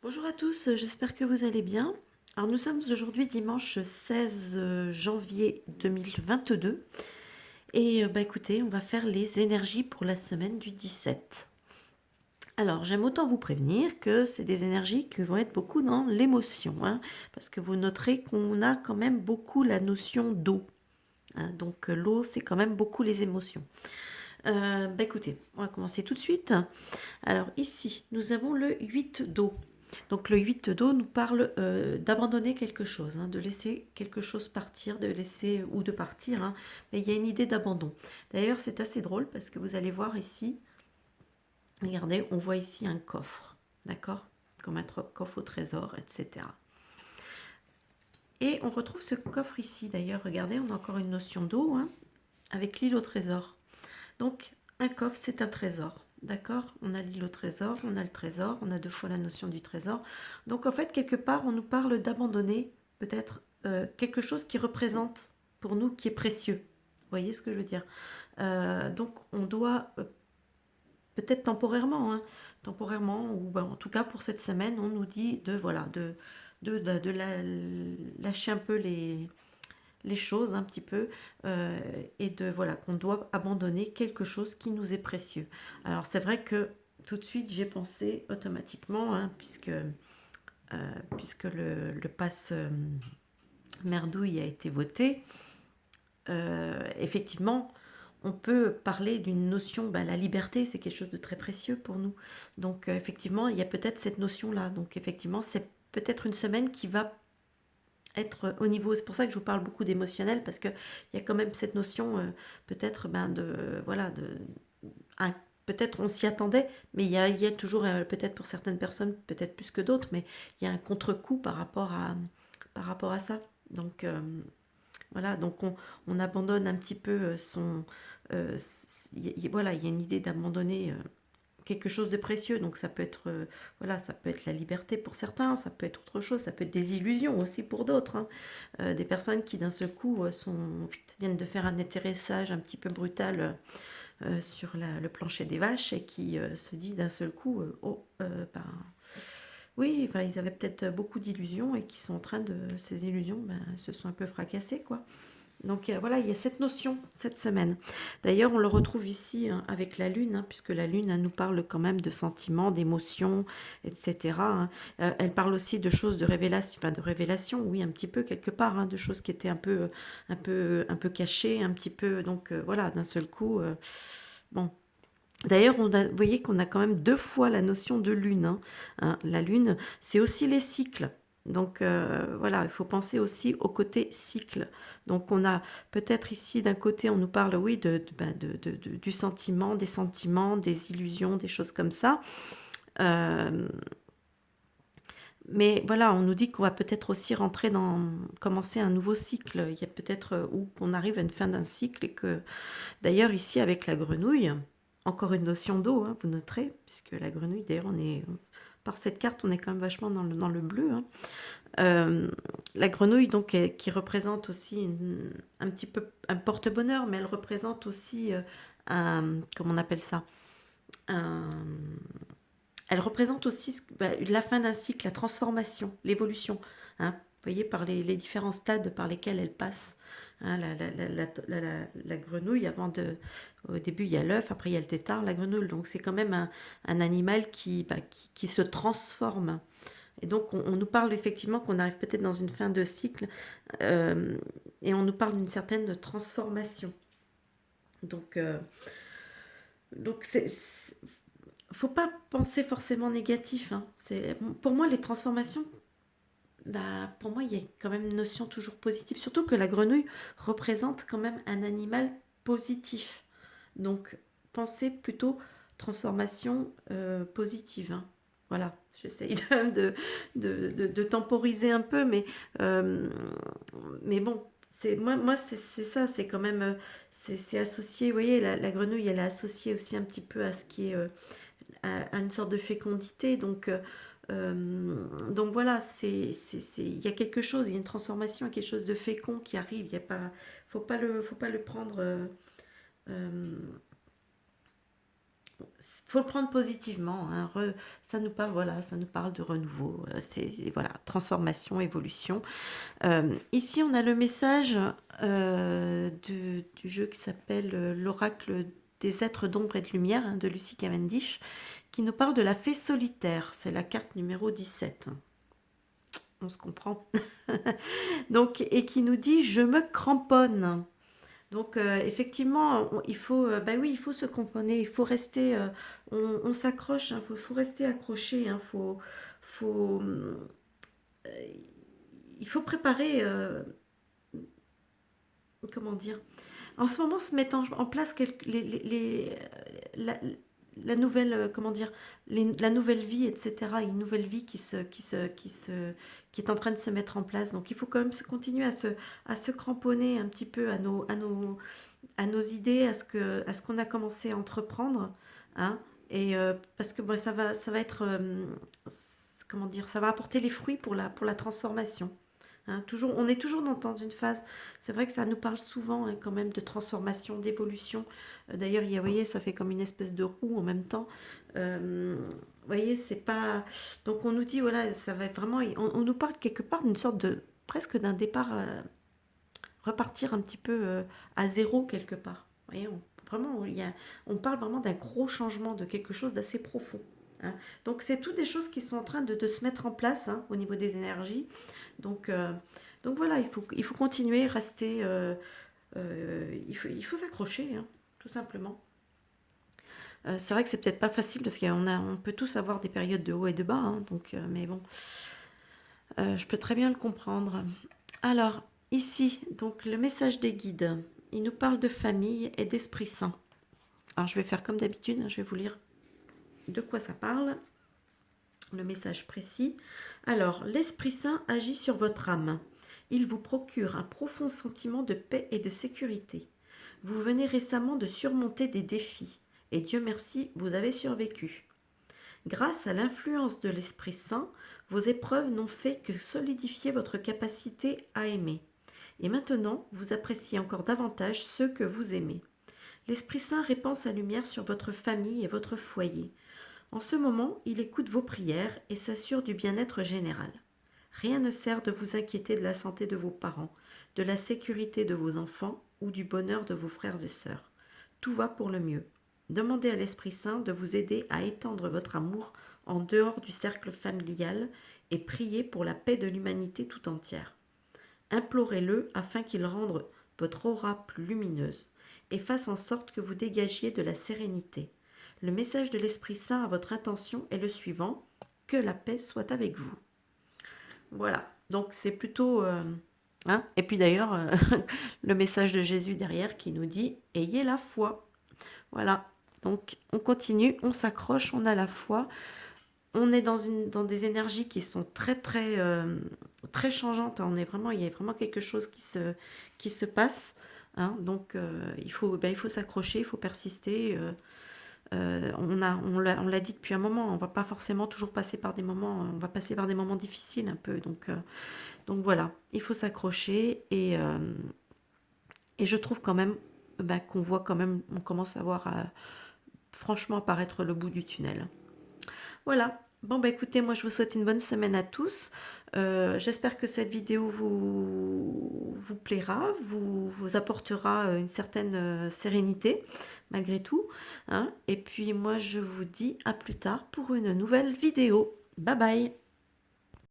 Bonjour à tous, j'espère que vous allez bien. Alors nous sommes aujourd'hui dimanche 16 janvier 2022 et écoutez, on va faire les énergies pour la semaine du 17. Alors j'aime autant vous prévenir que c'est des énergies qui vont être beaucoup dans l'émotion, hein, parce que vous noterez qu'on a quand même beaucoup la notion d'eau, hein, donc l'eau c'est quand même beaucoup les émotions. Écoutez, on va commencer tout de suite. Alors ici, nous avons le 8 d'eau. Donc le 8 d'eau nous parle d'abandonner quelque chose, hein, de laisser quelque chose partir, de laisser ou de partir, hein, mais il y a une idée d'abandon. D'ailleurs, c'est assez drôle parce que vous allez voir ici, regardez, on voit ici un coffre, d'accord? Comme un coffre au trésor, etc. Et on retrouve ce coffre ici, d'ailleurs, regardez, on a encore une notion d'eau, hein, avec l'île au trésor. Donc, un coffre, c'est un trésor. D'accord? On a l'île au trésor, on a le trésor, on a deux fois la notion du trésor. Donc, en fait, quelque part, on nous parle d'abandonner peut-être quelque chose qui représente pour nous, qui est précieux. Vous voyez ce que je veux dire? Donc, on doit, peut-être temporairement, hein, temporairement, ou en tout cas pour cette semaine, on nous dit de, voilà, lâcher un peu les choses un petit peu et de voilà qu'on doit abandonner quelque chose qui nous est précieux. Alors c'est vrai que tout de suite j'ai pensé automatiquement, hein, puisque le pass merdouille a été voté, effectivement on peut parler d'une notion, la liberté c'est quelque chose de très précieux pour nous. Donc effectivement il y a peut-être cette notion là. Donc effectivement c'est peut-être une semaine qui va être au niveau, c'est pour ça que je vous parle beaucoup d'émotionnel, parce qu'il y a quand même cette notion peut-être de voilà de un, peut-être on s'y attendait, mais il y a toujours peut-être pour certaines personnes peut-être plus que d'autres, mais il y a un contre-coup par rapport à ça. Donc voilà, donc on abandonne un petit peu son voilà, il y a une idée d'abandonner quelque chose de précieux. Donc ça peut être voilà, ça peut être la liberté pour certains, ça peut être autre chose, ça peut être des illusions aussi pour d'autres, hein. Des personnes qui d'un seul coup viennent de faire un atterrissage un petit peu brutal sur le plancher des vaches et qui se dit d'un seul coup oui, enfin, ils avaient peut-être beaucoup d'illusions et qui sont en train de ces illusions se sont un peu fracassées, quoi. Donc voilà, il y a cette notion cette semaine. D'ailleurs, on le retrouve ici hein, avec la Lune, hein, puisque la Lune nous parle quand même de sentiments, d'émotions, etc., hein. Elle parle aussi de choses de révélation, enfin de révélation, oui, un petit peu quelque part, hein, de choses qui étaient un peu cachées, un petit peu. Donc voilà, d'un seul coup, bon. D'ailleurs, vous voyez qu'on a quand même deux fois la notion de lune, hein. La lune, c'est aussi les cycles. Donc voilà, il faut penser aussi au côté cycle. Donc on a peut-être ici d'un côté, on nous parle, oui, du sentiment, des illusions, des choses comme ça. Euh, mais voilà, on nous dit qu'on va peut-être aussi commencer un nouveau cycle. Il y a peut-être où qu'on arrive à une fin d'un cycle et que d'ailleurs, ici, avec la grenouille, encore une notion d'eau, hein, vous noterez, puisque la grenouille, d'ailleurs, par cette carte, on est quand même vachement dans le bleu, hein. La grenouille, donc, qui représente aussi un petit peu un porte-bonheur, mais elle représente aussi comment on appelle ça? Un- Elle représente aussi la fin d'un cycle, la transformation, l'évolution, hein. Vous voyez, par les différents stades par lesquels elle passe, hein, la grenouille, au début il y a l'œuf, après il y a le tétard, la grenouille. Donc c'est quand même un animal qui se transforme. Et donc on nous parle effectivement qu'on arrive peut-être dans une fin de cycle et on nous parle d'une certaine transformation. Donc, faut pas penser forcément négatif, hein. Pour moi, les transformations, pour moi, il y a quand même une notion toujours positive. Surtout que la grenouille représente quand même un animal positif. Donc, pensez plutôt transformation positive, hein. Voilà, j'essaye de temporiser un peu, euh, mais bon, moi c'est ça, c'est quand même, c'est associé, vous voyez, la grenouille, elle est associée aussi un petit peu à ce qui est à une sorte de fécondité. Donc voilà, il y a quelque chose, il y a une transformation, quelque chose de fécond qui arrive. Il y a pas, faut pas le prendre. Euh, faut le prendre positivement, hein. Ça nous parle, voilà, ça nous parle de renouveau. Voilà, transformation, évolution. Ici, on a le message du jeu qui s'appelle l'oracle des êtres d'ombre et de lumière, hein, de Lucy Cavendish, qui nous parle de la fée solitaire. C'est la carte numéro 17. On se comprend. Donc, et qui nous dit je me cramponne. Donc effectivement, il faut, bah oui, il faut se cramponner, il faut rester, on s'accroche, hein, faut rester accroché, hein, faut, euh, il faut préparer, comment dire, en ce moment se mettent en place la, la nouvelle, comment dire, la nouvelle vie, etc. Une nouvelle vie qui est en train de se mettre en place. Donc il faut quand même continuer à se cramponner un petit peu à nos idées, à ce qu'on a commencé à entreprendre, hein, et parce que bon, ça va être, comment dire, ça va apporter les fruits pour la transformation. Hein, toujours, on est toujours dans une phase. C'est vrai que ça nous parle souvent, hein, quand même de transformation, d'évolution. D'ailleurs, vous voyez, ça fait comme une espèce de roue en même temps. Vous voyez, c'est pas. Donc on nous dit voilà, ça va être vraiment. On nous parle quelque part d'une sorte de presque d'un départ, repartir un petit peu à zéro quelque part. Vous voyez, vraiment, on parle vraiment d'un gros changement, de quelque chose d'assez profond. Hein. Donc c'est toutes des choses qui sont en train de se mettre en place, hein, au niveau des énergies. Donc, euh, donc voilà, il faut continuer, rester, il faut s'accrocher, hein, tout simplement. C'est vrai que c'est peut-être pas facile parce on peut tous avoir des périodes de haut et de bas, hein, donc, mais bon, je peux très bien le comprendre. Alors, ici, donc le message des guides, il nous parle de famille et d'Esprit Saint. Alors, je vais faire comme d'habitude, hein, je vais vous lire de quoi ça parle, le message précis. Alors, l'Esprit Saint agit sur votre âme. Il vous procure un profond sentiment de paix et de sécurité. Vous venez récemment de surmonter des défis, et Dieu merci, vous avez survécu. Grâce à l'influence de l'Esprit Saint, vos épreuves n'ont fait que solidifier votre capacité à aimer. Et maintenant, vous appréciez encore davantage ceux que vous aimez. L'Esprit Saint répand sa lumière sur votre famille et votre foyer. En ce moment, il écoute vos prières et s'assure du bien-être général. Rien ne sert de vous inquiéter de la santé de vos parents, de la sécurité de vos enfants ou du bonheur de vos frères et sœurs. Tout va pour le mieux. Demandez à l'Esprit Saint de vous aider à étendre votre amour en dehors du cercle familial et priez pour la paix de l'humanité tout entière. Implorez-le afin qu'il rende votre aura plus lumineuse et fasse en sorte que vous dégagiez de la sérénité. Le message de l'Esprit Saint à votre intention est le suivant: que la paix soit avec vous. Voilà, donc c'est plutôt... hein. Et puis d'ailleurs, le message de Jésus derrière qui nous dit: ayez la foi. Voilà, donc on continue, on s'accroche, on a la foi. On est dans des énergies qui sont très changeantes. On est vraiment, il y a vraiment quelque chose qui se passe. Hein. Donc il faut s'accrocher, il faut persister. On l'a dit depuis un moment, on va pas forcément toujours passer par des moments, on va passer par des moments difficiles un peu. Donc voilà, il faut s'accrocher et je trouve quand même qu'on voit quand même, on commence à voir franchement apparaître le bout du tunnel. Voilà. Bon, bah écoutez, moi je vous souhaite une bonne semaine à tous. J'espère que cette vidéo vous plaira, vous apportera une certaine sérénité, malgré tout. Hein. Et puis moi je vous dis à plus tard pour une nouvelle vidéo. Bye bye!